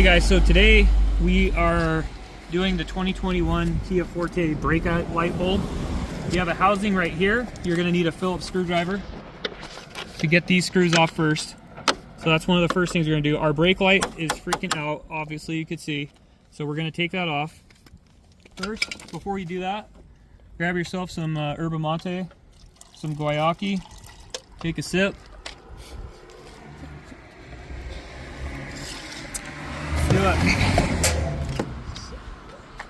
Hey guys, so today we are doing the 2021 Kia Forte brake light bulb. You have a housing right here. You're going to need a Phillips screwdriver to get these screws off first. So that's one of the first things we're going to do. Our brake light is freaking out, obviously you could see. So we're going to take that off. First, before you do that, grab yourself some yerba mate, some guayaki, take a sip. Do it.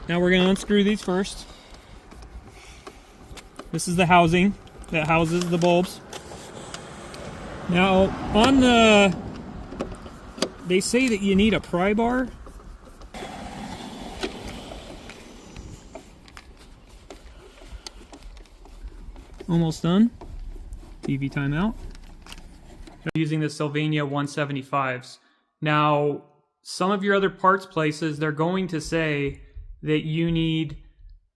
Now we're going to unscrew these first. This is the housing that houses the bulbs. Now on the, they say that you need a pry bar. Almost done. TV timeout. Using the Slyvania 175s. Now, some of your other parts places, they're going to say that you need,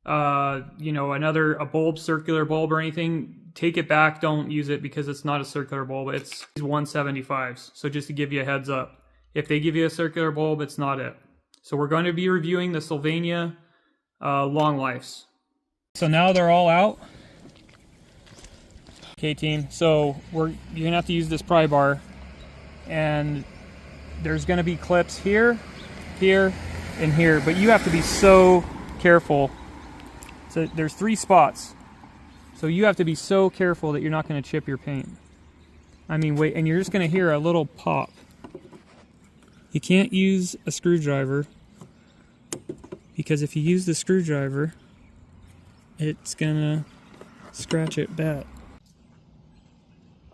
you know, a bulb, circular bulb or anything. Take it back, don't use it because it's not a circular bulb. It's 175s. So just to give you a heads up, if they give you a circular bulb, it's not it. So we're going to be reviewing the Slyvania Longlifes. So now they're all out. Okay, team. So you're gonna have to use this pry bar, and there's gonna be clips here, here, and here. But you have to be so careful. So there's 3 spots. So you have to be so careful that you're not gonna chip your paint. I mean, wait, and you're just gonna hear a little pop. You can't use a screwdriver because if you use the screwdriver, it's gonna scratch it bad.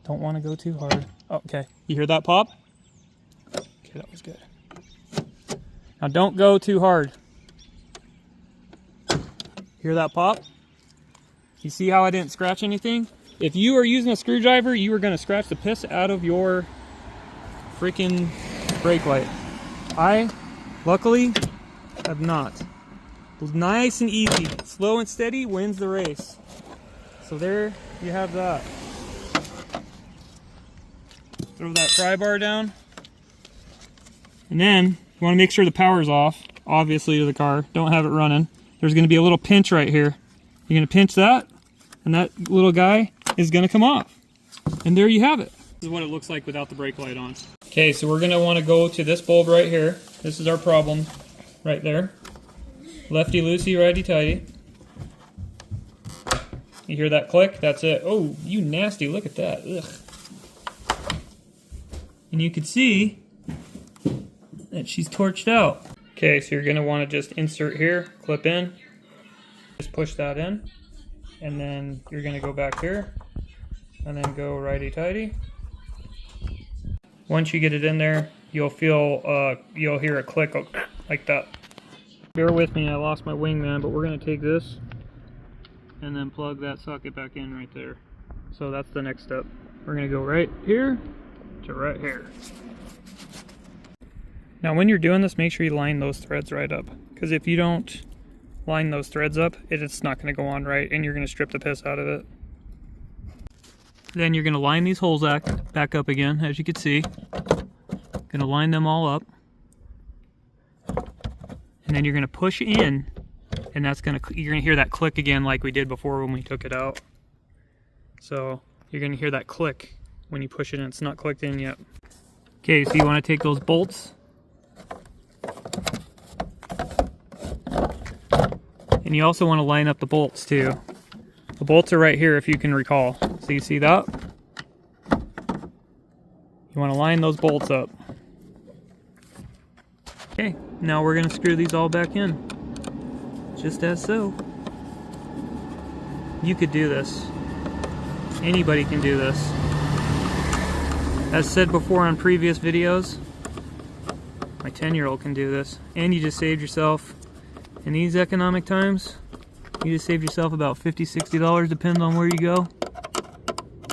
Don't want to go too hard. Oh, okay, you hear that pop? Okay, that was good. Now don't go too hard. Hear that pop? You see how I didn't scratch anything? If you are using a screwdriver, you are going to scratch the piss out of your freaking brake light. I, luckily, have not. It was nice and easy. Slow and steady wins the race. So there you have that. Throw that pry bar down. And then you want to make sure the power's off, obviously, to the car. Don't have it running. There's going to be a little pinch right here. You're going to pinch that, and that little guy is going to come off. And there you have it. This is what it looks like without the brake light on. Okay, so we're going to want to go to this bulb right here. This is our problem right there. Lefty-loosey, righty-tighty. You hear that click? That's it. Oh, you nasty. Look at that. Ugh. And you can see that she's torched out. Okay, so you're going to want to just insert here, clip in, just push that in, and then you're going to go back here, and then go righty-tighty. Once you get it in there, you'll feel, you'll hear a click like that. Bear with me, I lost my wingman, but we're going to take this and then plug that socket back in right there. So that's the next step. We're going to go right here to right here. Now when you're doing this, make sure you line those threads right up, because if you don't line those threads up, it's not going to go on right and you're going to strip the piss out of it. Then you're going to line these holes back up again, as you can see. Going to line them all up, and then you're going to push in, and that's going to, you're going to hear that click again like we did before when we took it out. So you're going to hear that click when you push it in. It's not clicked in yet. Okay, so you want to take those bolts and you also want to line up the bolts too. The bolts are right here if you can recall. So you see that? You want to line those bolts up. Okay, now we're going to screw these all back in. Just as so. You could do this. Anybody can do this. As said before on previous videos, my 10-year-old can do this. And you just saved yourself, in these economic times, you just saved yourself about $50, $60, depending on where you go.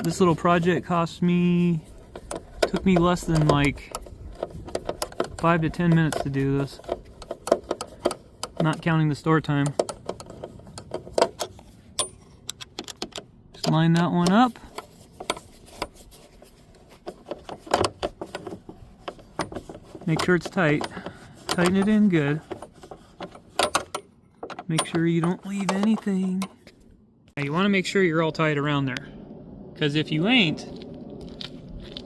This little project took me less than like 5 to 10 minutes to do this. Not counting the store time. Just line that one up. Make sure it's tight. Tighten it in good. Make sure you don't leave anything. Now you want to make sure you're all tight around there. Because if you ain't,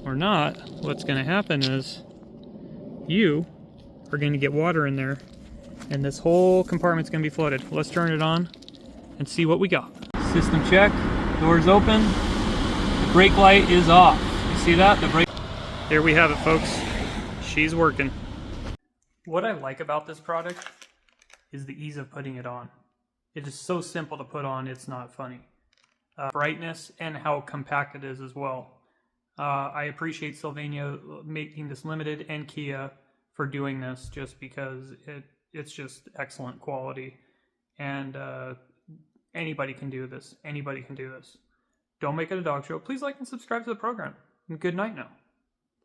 or not, what's going to happen is you are going to get water in there and this whole compartment's going to be flooded. Let's turn it on and see what we got. System check, doors open, the brake light is off. You see that? The brake. There we have it, folks. She's working. What I like about this product is the ease of putting it on. It is so simple to put on, it's not funny. Brightness and how compact it is as well. I appreciate Slyvania making this limited and Kia for doing this just because it's just excellent quality. And anybody can do this. Anybody can do this. Don't make it a dog show. Please like and subscribe to the program. And good night now.